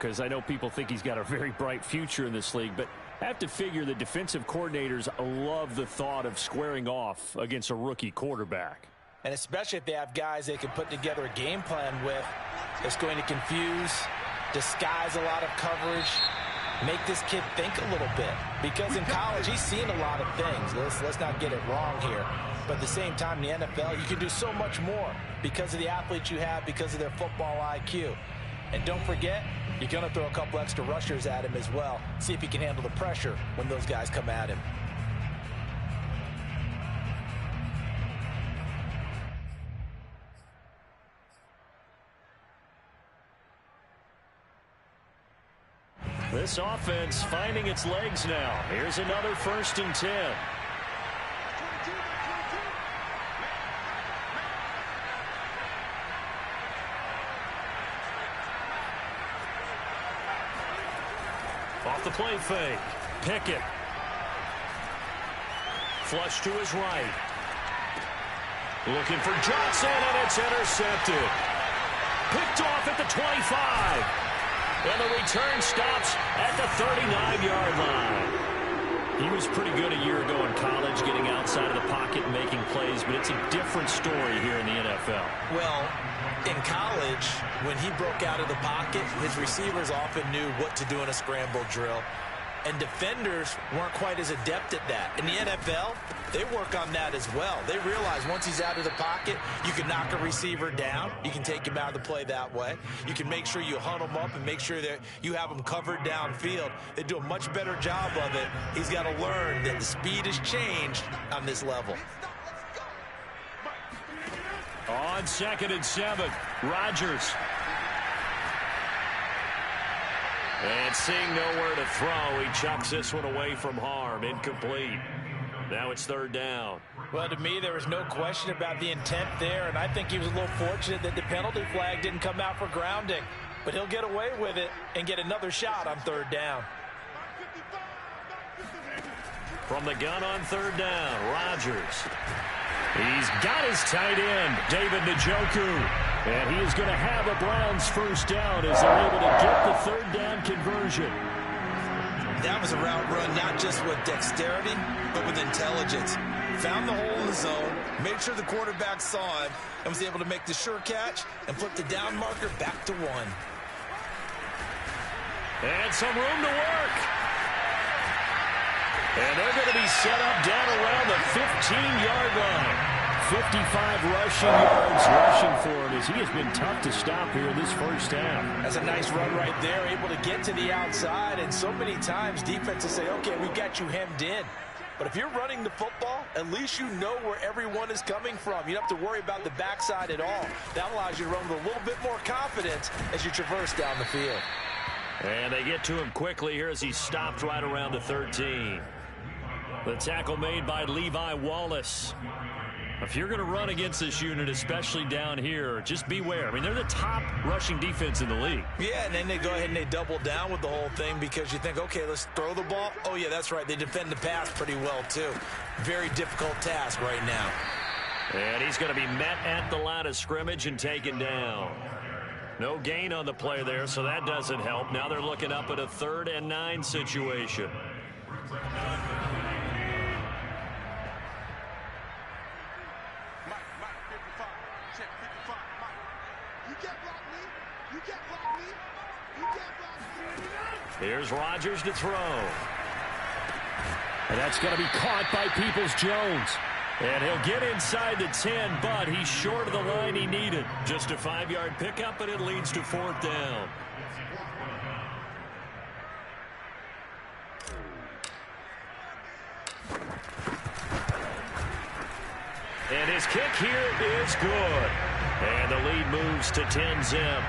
because I know people think he's got a very bright future in this league, but I have to figure the defensive coordinators love the thought of squaring off against a rookie quarterback. And especially if they have guys they can put together a game plan with that's going to confuse, disguise a lot of coverage, make this kid think a little bit. Because in college, he's seen a lot of things. Let's not get it wrong here. But at the same time, in the NFL, you can do so much more because of the athletes you have, because of their football IQ. And don't forget, you're going to throw a couple extra rushers at him as well. See if he can handle the pressure when those guys come at him. This offense finding its legs now. Here's another 1st and 10. Off the play fake. Pickett. Flush to his right. Looking for Johnson, and it's intercepted. Picked off at the 25. And the return stops at the 39-yard line. He was pretty good a year ago in college, getting outside of the pocket and making plays, but it's a different story here in the NFL. Well, in college, when he broke out of the pocket, his receivers often knew what to do in a scramble drill. And defenders weren't quite as adept at that. In the NFL, they work on that as well. They realize once he's out of the pocket, you can knock a receiver down. You can take him out of the play that way. You can make sure you hunt him up and make sure that you have him covered downfield. They do a much better job of it. He's got to learn that the speed has changed on this level. On 2nd and 7, Rodgers. And seeing nowhere to throw, he chucks this one away from harm. Incomplete. Now it's 3rd down. Well, to me, there was no question about the intent there, and I think he was a little fortunate that the penalty flag didn't come out for grounding. But he'll get away with it and get another shot on 3rd down. From the gun on 3rd down, Rodgers. He's got his tight end, David Njoku. And he is going to have a Browns 1st down as they're able to get the 3rd down conversion. That was a route run not just with dexterity, but with intelligence. Found the hole in the zone, made sure the quarterback saw it, and was able to make the sure catch and flip the down marker back to 1. And some room to work. And they're going to be set up down around the 15-yard line. 55 rushing yards rushing for him as he has been tough to stop here in this 1st half. That's a nice run right there, able to get to the outside. And so many times defenses say, okay, we got you hemmed in. But if you're running the football, at least you know where everyone is coming from. You don't have to worry about the backside at all. That allows you to run with a little bit more confidence as you traverse down the field. And they get to him quickly here as he's stopped right around the 13. The tackle made by Levi Wallace. If you're going to run against this unit, especially down here, just beware. I mean, they're the top rushing defense in the league. Yeah, and then they go ahead and they double down with the whole thing because you think, okay, let's throw the ball. Oh, yeah, that's right. They defend the pass pretty well, too. Very difficult task right now. And he's going to be met at the line of scrimmage and taken down. No gain on the play there, so that doesn't help. Now they're looking up at a 3rd and 9 situation. Here's Rodgers to throw. And that's going to be caught by Peoples-Jones. And he'll get inside the 10, but he's short of the line he needed. Just a 5-yard pickup, and it leads to 4th down. And his kick here is good. And the lead moves to 10-zip.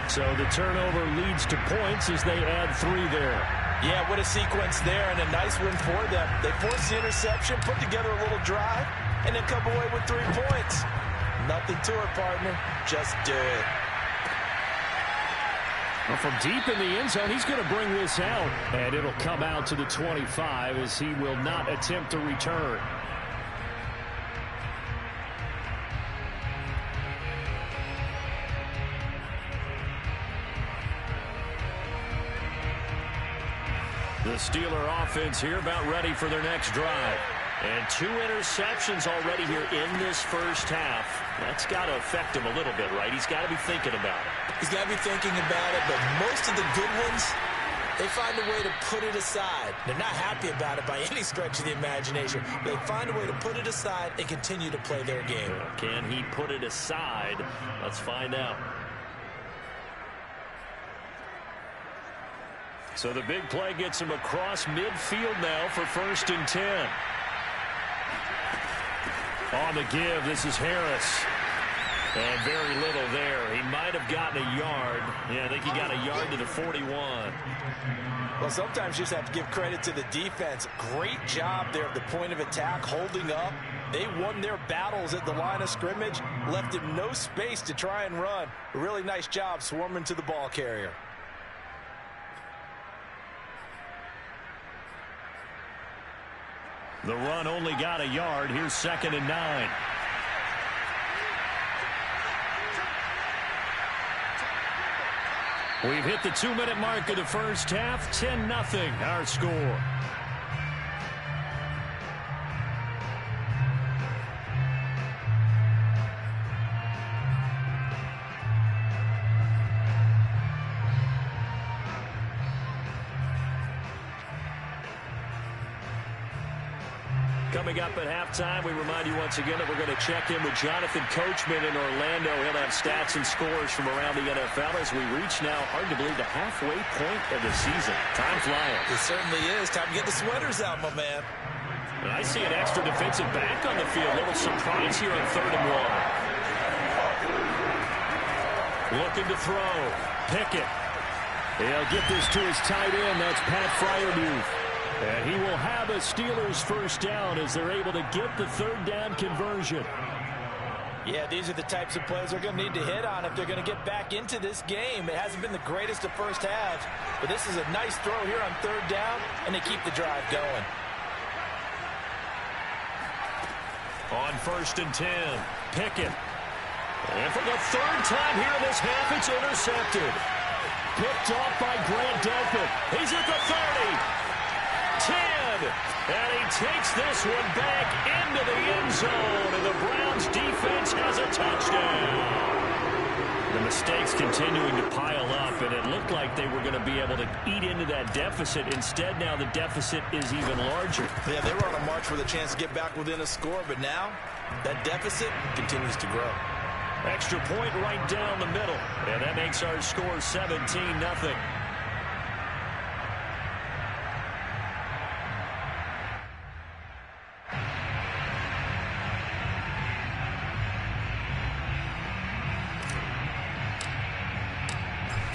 So the turnover leads to points as they add 3 there. Yeah, what a sequence there, and a nice win for them. They forced the interception, put together a little drive, and then come away with 3 points. Nothing to it, partner. Just do it. Well, from deep in the end zone, he's going to bring this out. And it'll come out to the 25 as he will not attempt to return. The Steeler offense here about ready for their next drive. And 2 interceptions already here in this first half. That's got to affect him a little bit, right? He's got to be thinking about it. He's got to be thinking about it, but most of the good ones, they find a way to put it aside. They're not happy about it by any stretch of the imagination. They find a way to put it aside and continue to play their game. Can he put it aside? Let's find out. So the big play gets him across midfield now for 1st and 10. On the give, this is Harris. And very little there. He might have gotten a yard. Yeah, I think he got a yard to the 41. Well, sometimes you just have to give credit to the defense. Great job there at the point of attack, holding up. They won their battles at the line of scrimmage, left him no space to try and run. A really nice job swarming to the ball carrier. The run only got a yard. Here's 2nd and 9. We've hit the 2-minute mark of the first half. 10-0 our score. Coming up at halftime, we remind you once again that we're going to check in with Jonathan Coachman in Orlando. He'll have stats and scores from around the NFL as we reach now, hard to believe, the halfway point of the season. Time flying. It certainly is. Time to get the sweaters out, my man. And I see an extra defensive back on the field. A little surprise here on 3rd and 1. Looking to throw. Pickett. He'll get this to his tight end. That's Pat Freiermuth. And he will have a Steelers first down as they're able to get the 3rd down conversion. Yeah, these are the types of plays they're going to need to hit on if they're going to get back into this game. It hasn't been the greatest of first halves, but this is a nice throw here on 3rd down, and they keep the drive going. On 1st and 10, Pickett. And for the 3rd time here in this half, it's intercepted. Picked off by Grant Delpit. He's at the 30. 10, and he takes this one back into the end zone, and the Browns defense has a touchdown. The mistakes continuing to pile up, and it looked like they were going to be able to eat into that deficit. Instead, now the deficit is even larger. Yeah, they were on a march with a chance to get back within a score, but now that deficit continues to grow. Extra point right down the middle, and that makes our score 17-0.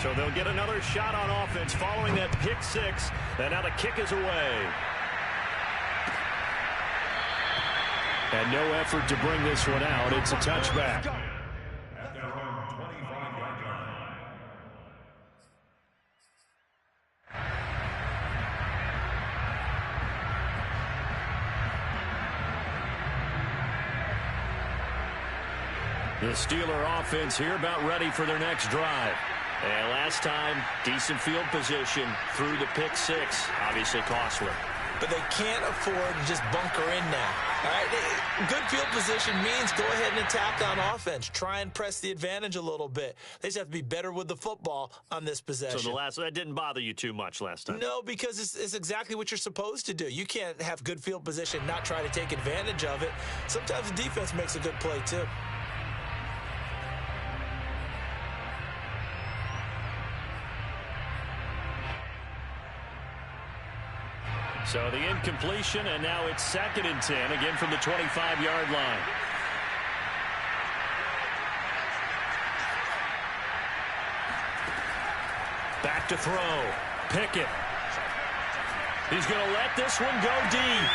So they'll get another shot on offense following that pick 6. And now the kick is away. And no effort to bring this one out. It's a touchback. At their own 25-yard line. The Steeler offense here about ready for their next drive. And last time, decent field position through the pick 6. Obviously costly. But they can't afford to just bunker in now. All right, good field position means go ahead and attack on offense. Try and press the advantage a little bit. They just have to be better with the football on this possession. So that didn't bother you too much last time? No, because it's exactly what you're supposed to do. You can't have good field position, not try to take advantage of it. Sometimes the defense makes a good play too. So the incompletion, and now it's 2nd and 10, again from the 25-yard line. Back to throw. Pickett. He's going to let this one go deep.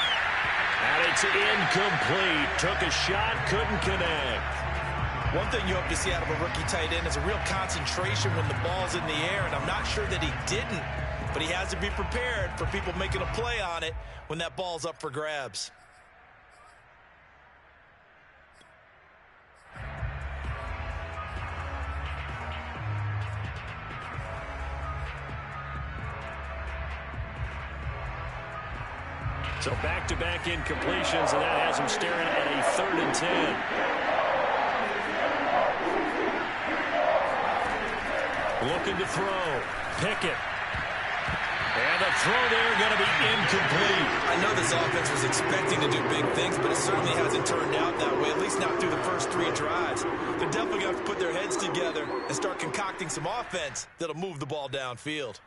And it's incomplete. Took a shot, couldn't connect. One thing you hope to see out of a rookie tight end is a real concentration when the ball's in the air, and I'm not sure that he didn't. But he has to be prepared for people making a play on it when that ball's up for grabs. So back-to-back incompletions, and that has him staring at a 3rd and 10. Looking to throw. Pickett. And the throw there going to be incomplete. I know this offense was expecting to do big things, but it certainly hasn't turned out that way, at least not through the first 3 drives. They're definitely going to have to put their heads together and start concocting some offense that'll move the ball downfield.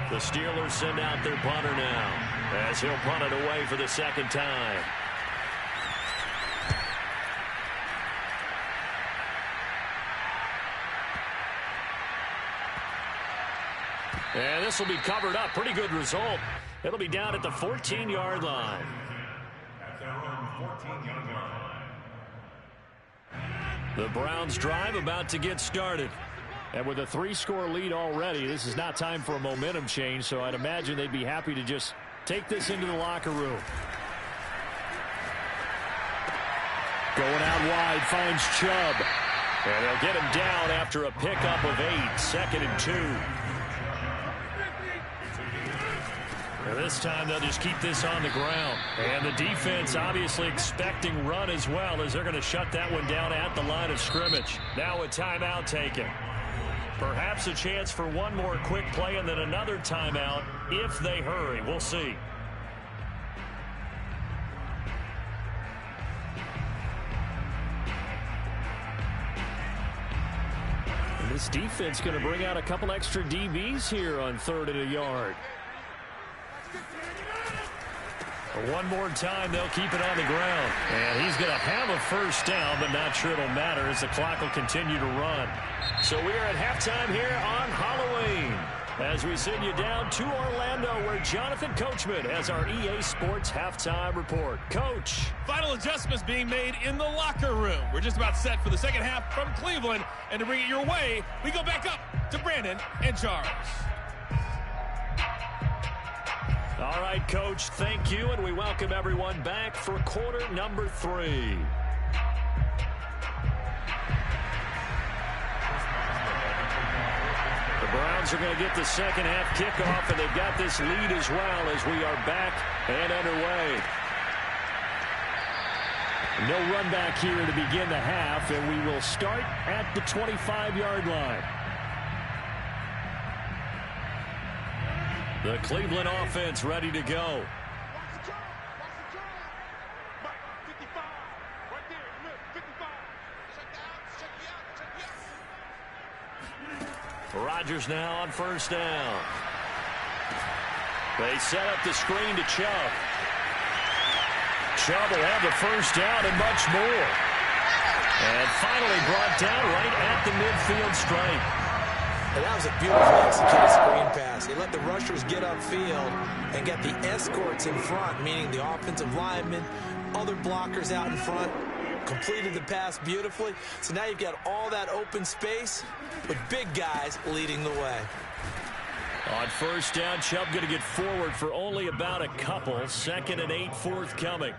The Steelers send out their punter now, as he'll punt it away for the 2nd time. And this will be covered up. Pretty good result. It'll be down at the 14-yard line. The Browns drive about to get started. And with a 3-score lead already, this is not time for a momentum change, so I'd imagine they'd be happy to just take this into the locker room. Going out wide, finds Chubb. And they'll get him down after a pickup of 8, 2nd and 2. And this time they'll just keep this on the ground. And the defense obviously expecting run as well, as they're going to shut that one down at the line of scrimmage. Now a timeout taken. Perhaps a chance for one more quick play and then another timeout if they hurry. We'll see. And this defense going to bring out a couple extra DBs here on 3rd and a yard. One more time, they'll keep it on the ground. And he's going to have a 1st down, but not sure it'll matter as the clock will continue to run. So we are at halftime here on Halloween as we send you down to Orlando, where Jonathan Coachman has our EA Sports halftime report. Coach. Final adjustments being made in the locker room. We're just about set for the 2nd half from Cleveland. And to bring it your way, we go back up to Brandon and Charles. All right, Coach, thank you, and we welcome everyone back for quarter number 3. The Browns are going to get the 2nd half kickoff, and they've got this lead as well as we are back and underway. No run back here to begin the half, and we will start at the 25-yard line. The Cleveland offense ready to go. Rodgers now on 1st down. They set up the screen to Chubb. Chubb will have the 1st down and much more. And finally brought down right at the midfield stripe. And that was a beautifully executed screen pass. He let the rushers get upfield and get the escorts in front, meaning the offensive linemen, other blockers out in front, completed the pass beautifully. So now you've got all that open space with big guys leading the way. On 1st down, Chubb going to get forward for only about a couple. 2nd and 8 forthcoming.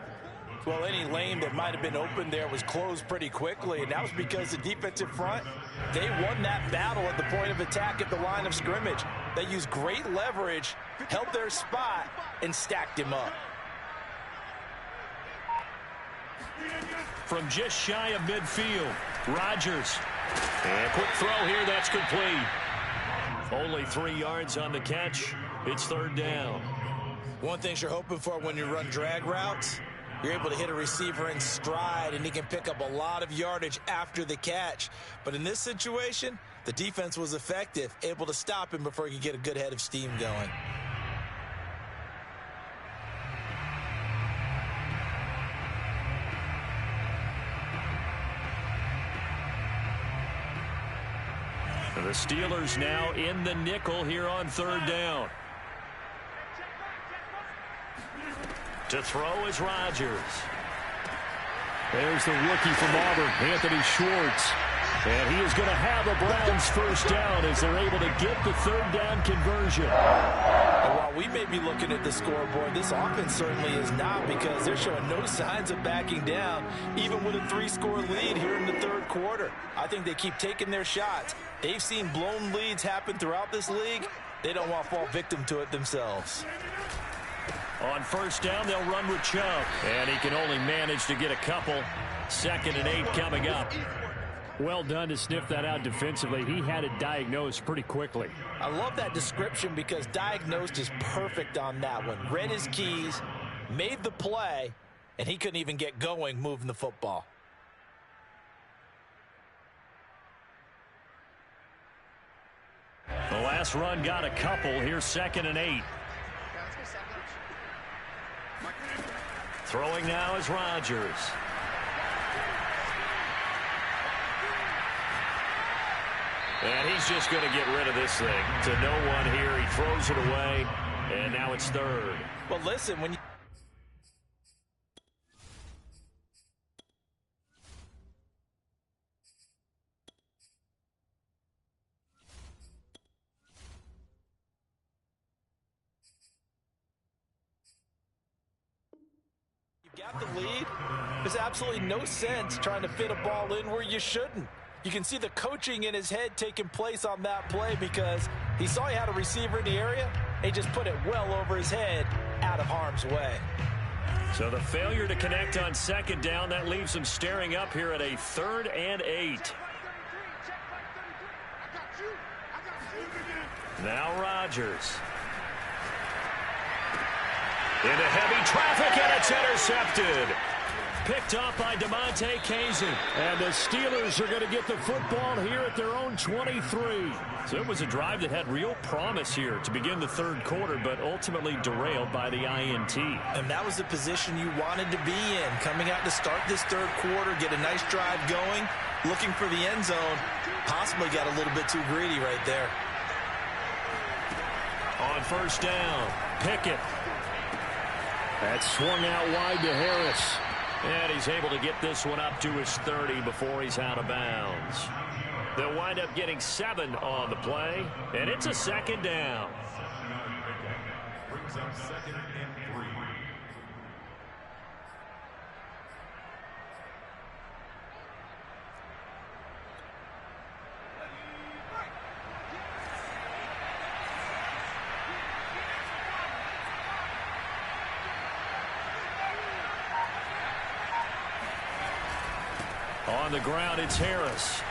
Well, any lane that might have been open there was closed pretty quickly, and that was because the defensive front, they won that battle at the point of attack at the line of scrimmage. They used great leverage, held their spot, and stacked him up. From just shy of midfield, Rodgers. And quick throw here, that's complete. Only 3 yards on the catch. It's 3rd down. One thing you're hoping for when you run drag routes, you're able to hit a receiver in stride, and he can pick up a lot of yardage after the catch. But in this situation, the defense was effective, able to stop him before he could get a good head of steam going. And the Steelers now in the nickel here on 3rd down. To throw is Rodgers. There's the rookie from Auburn, Anthony Schwartz. And he is going to have a Browns 1st down as they're able to get the 3rd down conversion. And while we may be looking at the scoreboard, this offense certainly is not, because they're showing no signs of backing down, even with a 3-score lead here in the 3rd quarter. I think they keep taking their shots. They've seen blown leads happen throughout this league. They don't want to fall victim to it themselves. On first down, they'll run with Chubb. And he can only manage to get a couple. 2nd and 8 coming up. Well done to sniff that out defensively. He had it diagnosed pretty quickly. I love that description because diagnosed is perfect on that one. Read his keys, made the play, and he couldn't even get going moving the football. The last run got a couple. Here's 2nd and 8. Throwing now is Rodgers. And he's just going to get rid of this thing. To no one here. He throws it away. And now it's 3rd. Well, listen, when you... got the lead, there's absolutely no sense trying to fit a ball in where you shouldn't. You can see the coaching in his head taking place on that play because he saw he had a receiver in the area. He just put it well over his head out of harm's way. So the failure to connect on 2nd down, that leaves him staring up here at a 3rd and 8. Now Rodgers. Into heavy traffic, and it's intercepted. Picked off by DeMonte Kazin. And the Steelers are going to get the football here at their own 23. So it was a drive that had real promise here to begin the 3rd quarter, but ultimately derailed by the INT. And that was the position you wanted to be in. Coming out to start this 3rd quarter, get a nice drive going, looking for the end zone. Possibly got a little bit too greedy right there. On first down, Pickett. That swung out wide to Harris. And he's able to get this one up to his 30 before he's out of bounds. They'll wind up getting 7 on the play, and it's a 2nd down. Brings up 2nd and 3. On the ground, it's Harris.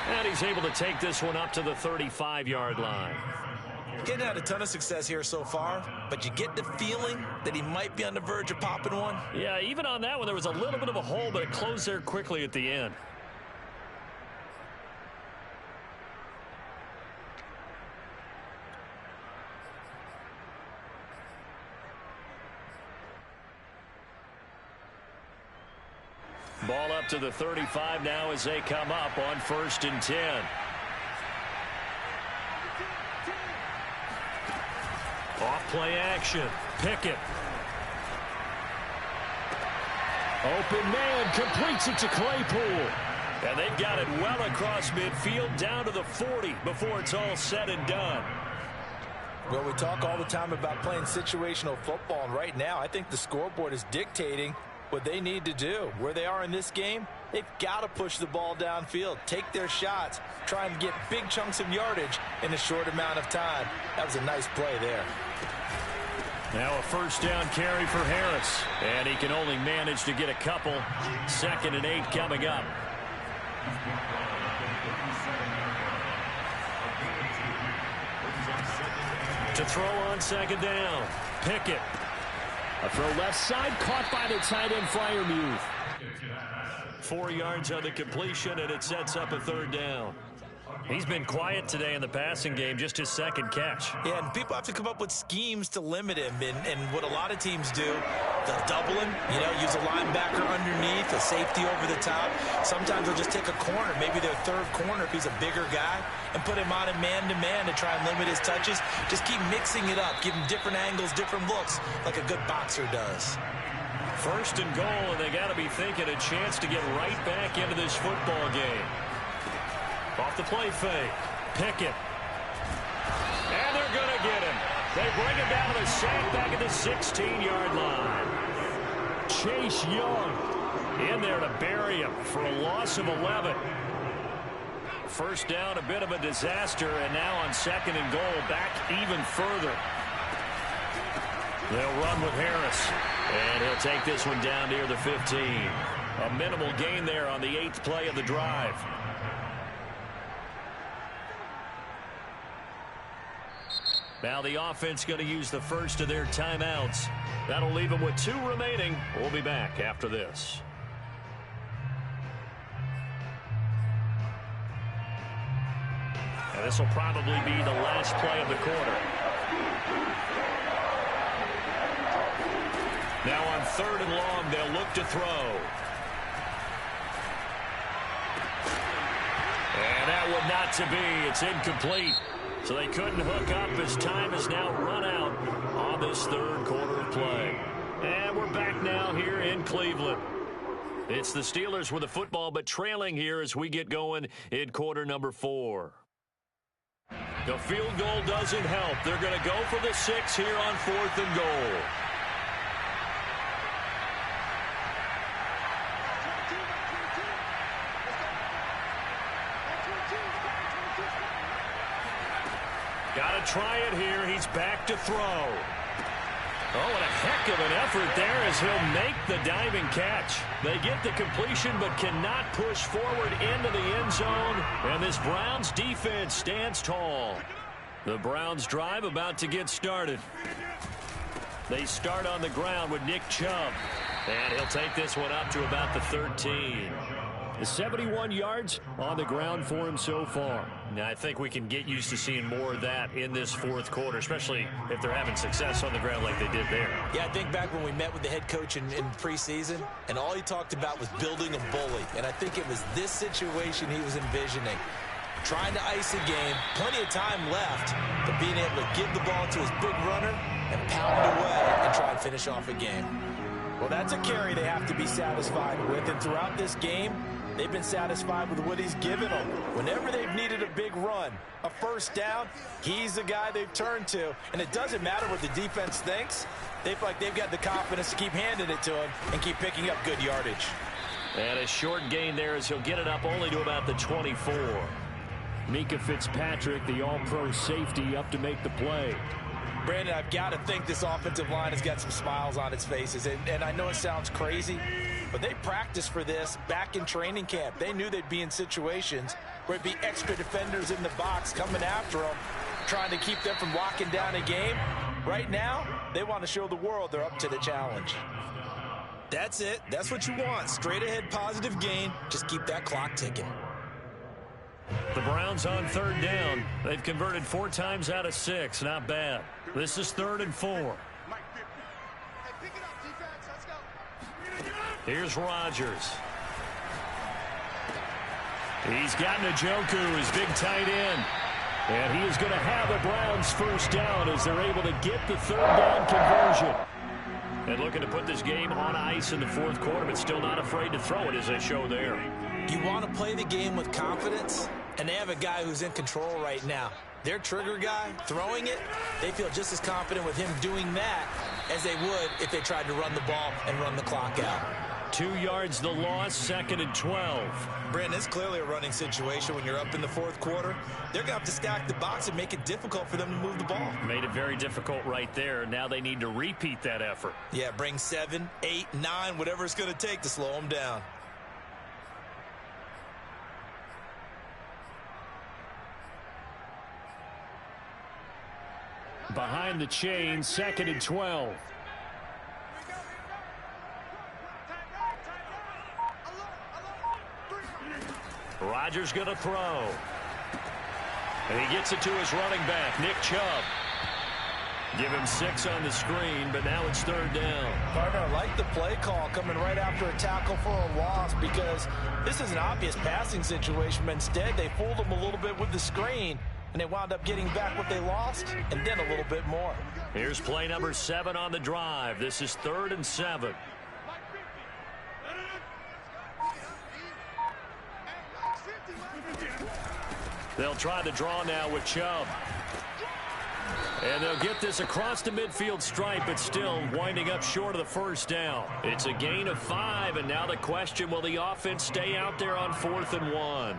And he's able to take this one up to the 35-yard line. Getting had a ton of success here so far, but you get the feeling that he might be on the verge of popping one. Yeah, even on that one, there was a little bit of a hole, but it closed there quickly at the end. Ball up to the 35 now as they come up on 1st and 10. Off play action. Pickett. Open man, completes it to Claypool. And they've got it well across midfield down to the 40 before it's all said and done. Well, we talk all the time about playing situational football, and right now I think the scoreboard is dictating what they need to do. Where they are in this game, they've got to push the ball downfield, take their shots, try and get big chunks of yardage in a short amount of time. That was a nice play there. Now a first down carry for Harris, and he can only manage to get a couple. 2nd and 8 coming up. To throw on 2nd down, Pickett. A throw left side, caught by the tight end Freiermuth. 4 yards on the completion, and it sets up a 3rd down. He's been quiet today in the passing game, just his 2nd catch. Yeah, and people have to come up with schemes to limit him. And what a lot of teams do, they'll double him, use a linebacker underneath, a safety over the top. Sometimes they'll just take a corner, maybe their 3rd corner if he's a bigger guy, and put him on a man-to-man to try and limit his touches. Just keep mixing it up, give him different angles, different looks, like a good boxer does. 1st and goal, and they got to be thinking a chance to get right back into this football game. Off the play fake, Pickett. And they're going to get him. They bring him down to the sack back at the 16-yard line. Chase Young in there to bury him for a loss of 11. First down, a bit of a disaster, and now on 2nd and goal, back even further. They'll run with Harris. And he'll take this one down near the 15. A minimal gain there on the 8th play of the drive. Now the offense going to use the first of their timeouts. That'll leave them with 2 remaining. We'll be back after this. And this will probably be the last play of the quarter. Now on 3rd and long, they'll look to throw. And that one not to be. It's incomplete. So they couldn't hook up as time has now run out on this 3rd quarter of play. And we're back now here in Cleveland. It's the Steelers with the football, but trailing here as we get going in quarter number 4. The field goal doesn't help. They're going to go for the 6 here on 4th and goal. Got to try it here. He's back to throw. Oh, and a heck of an effort there as he'll make the diving catch. They get the completion but cannot push forward into the end zone. And this Browns defense stands tall. The Browns drive about to get started. They start on the ground with Nick Chubb. And he'll take this one up to about the 13. 71 yards on the ground for him so far. Now, I think we can get used to seeing more of that in this 4th quarter, especially if they're having success on the ground like they did there. Yeah, I think back when we met with the head coach in preseason, and all he talked about was building a bully. And I think it was this situation he was envisioning. Trying to ice a game, plenty of time left, but being able to give the ball to his big runner and pound it away and try and finish off a game. Well, that's a carry they have to be satisfied with, and throughout this game, they've been satisfied with what he's given them. Whenever they've needed a big run, a first down, he's the guy they've turned to. And it doesn't matter what the defense thinks. They feel like they've got the confidence to keep handing it to him and keep picking up good yardage. And a short gain there as he'll get it up only to about the 24. Mika Fitzpatrick, the all-pro safety, up to make the play. Brandon, I've got to think this offensive line has got some smiles on its faces. And I know it sounds crazy, but they practiced for this back in training camp. They knew they'd be in situations where it'd be extra defenders in the box coming after them, trying to keep them from locking down a game. Right now, they want to show the world they're up to the challenge. That's it. That's what you want. Straight ahead positive gain. Just keep that clock ticking. The Browns on 3rd down. They've converted 4 times out of 6. Not bad. This is 3rd and 4. Here's Rodgers. He's got Jok3rr, his big tight end. And he is going to have the Browns first down as they're able to get the 3rd down conversion. And looking to put this game on ice in the 4th quarter, but still not afraid to throw it as they show there. You want to play the game with confidence, and they have a guy who's in control right now. Their trigger guy throwing it, they feel just as confident with him doing that as they would if they tried to run the ball and run the clock out. 2 yards the loss, 2nd and 12. Brandon, it's clearly a running situation when you're up in the 4th quarter. They're going to have to stack the box and make it difficult for them to move the ball. Made it very difficult right there. Now they need to repeat that effort. Yeah, bring 7, 8, 9, whatever it's going to take to slow them down. Behind the chain, 2nd and 12. Rodgers going to throw. And he gets it to his running back, Nick Chubb. Give him 6 on the screen, but now it's 3rd down. Partner, I like the play call coming right after a tackle for a loss because this is an obvious passing situation, but instead they fooled him a little bit with the screen, and they wound up getting back what they lost and then a little bit more. Here's play number 7 on the drive. This is 3rd and 7. They'll try the draw now with Chubb. And they'll get this across the midfield stripe, but still winding up short of the first down. It's a gain of 5, and now the question, will the offense stay out there on 4th and 1?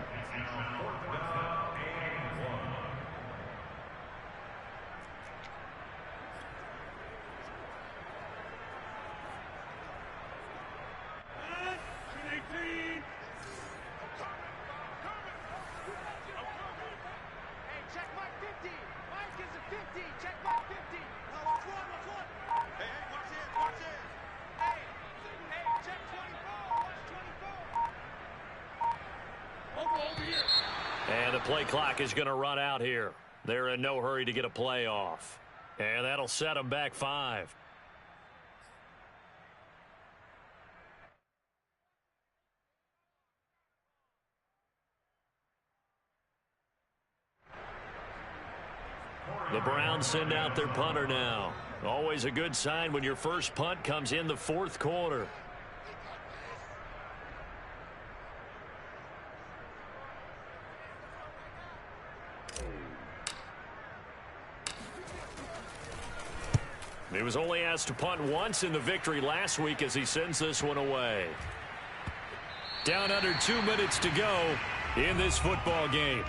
And the play clock is going to run out here. They're in no hurry to get a play off. And that'll set them back 5. The Browns send out their punter now. Always a good sign when your first punt comes in the 4th quarter. He was only asked to punt once in the victory last week as he sends this one away. Down under 2 minutes to go in this football game.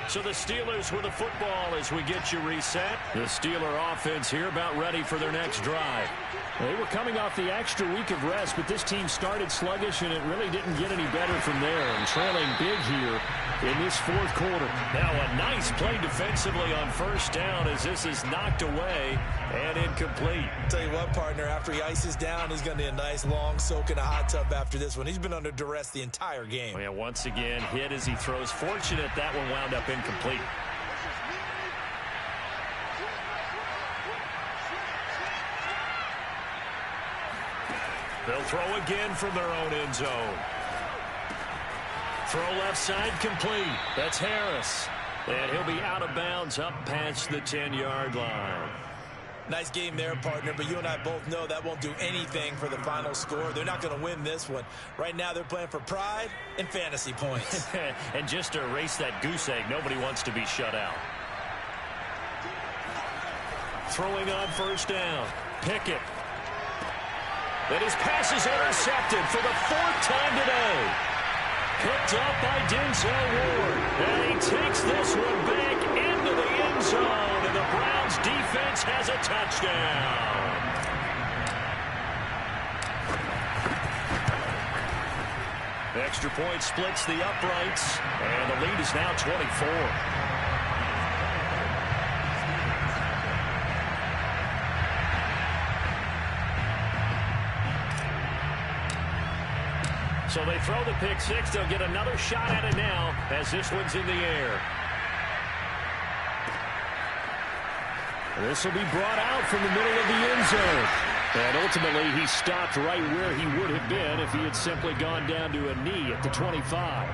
So the Steelers with the football as we get you reset. The Steeler offense here about ready for their next drive. They were coming off the extra week of rest, but this team started sluggish, and it really didn't get any better from there. And trailing big here in this 4th quarter. Now a nice play defensively on first down as this is knocked away and incomplete. Tell you what, partner, after he ices down, he's going to need a nice long soak in a hot tub after this one. He's been under duress the entire game. Yeah, once again, hit as he throws. Fortunate that one wound up incomplete. They'll throw again from their own end zone. Throw left side complete. That's Harris. And he'll be out of bounds up past the 10-yard line. Nice game there, partner, but you and I both know that won't do anything for the final score. They're not going to win this one. Right now they're playing for pride and fantasy points. And just to erase that goose egg, nobody wants to be shut out. Throwing on first down. Pickett. And his pass is intercepted for the 4th time today. Picked up by Denzel Ward. And he takes this one back into the end zone. And the Browns defense has a touchdown. Extra point splits the uprights. And the lead is now 24. So they throw the pick six. They'll get another shot at it now as this one's in the air. This will be brought out from the middle of the end zone. And ultimately, he stopped right where he would have been if he had simply gone down to a knee at the 25.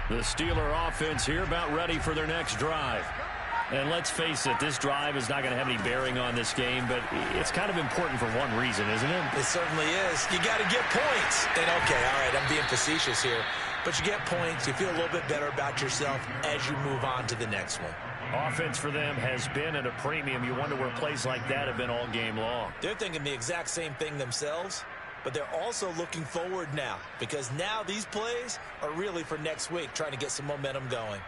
The Steeler offense here about ready for their next drive. And let's face it, this drive is not going to have any bearing on this game, but it's kind of important for one reason, isn't it? It certainly is. You got to get points. And okay, all right, I'm being facetious here. But you get points, you feel a little bit better about yourself as you move on to the next one. Offense for them has been at a premium. You wonder where plays like that have been all game long. They're thinking the exact same thing themselves. But they're also looking forward now, because now these plays are really for next week, trying to get some momentum going.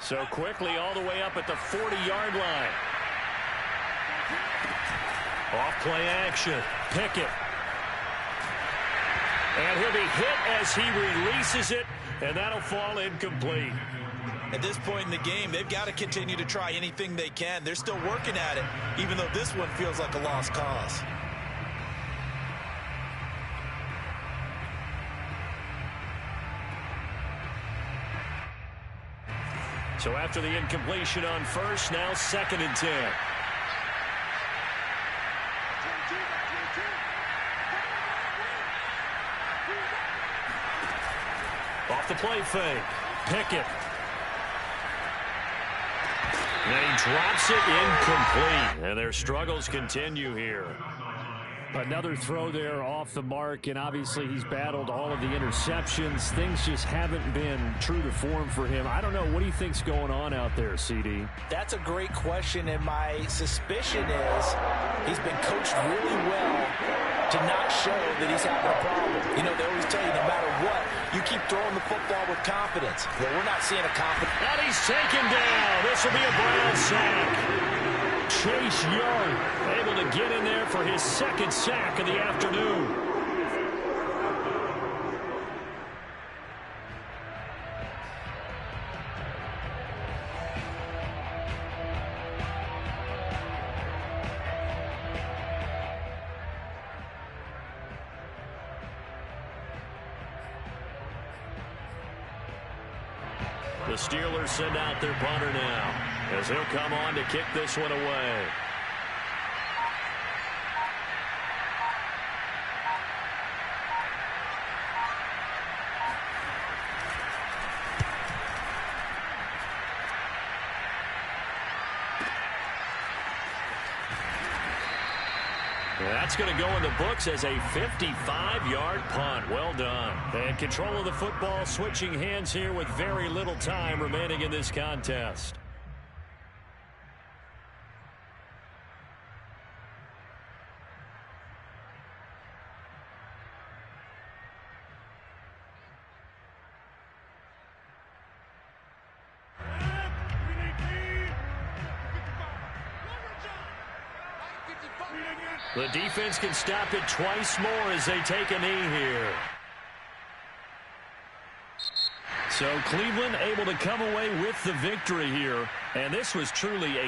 So quickly all the way up at the 40-yard line. Off play action. Pickett. And he'll be hit as he releases it, and that'll fall incomplete. At this point in the game, they've got to continue to try anything they can. They're still working at it, even though this one feels like a lost cause. So after the incompletion on first, now 2nd and 10. Off the play fake. Pickett. And he drops it incomplete. And their struggles continue here. Another throw there off the mark, and obviously he's battled all of the interceptions. Things just haven't been true to form for him. I don't know. What do you think's going on out there, CD? That's a great question, and my suspicion is he's been coached really well to not show that he's having a problem. You know, they always tell you no matter what, you keep throwing the football with confidence. Well, we're not seeing a confidence. And he's taken down. This will be a Brown sack. Chase Young able to get in there for his second sack of the afternoon. The Steelers send out their punter now, as he'll come on to kick this one away. That's going to go in the books as a 55-yard punt. Well done. And control of the football switching hands here with very little time remaining in this contest. The defense can stop it twice more as they take a knee here. So Cleveland able to come away with the victory here. And this was truly a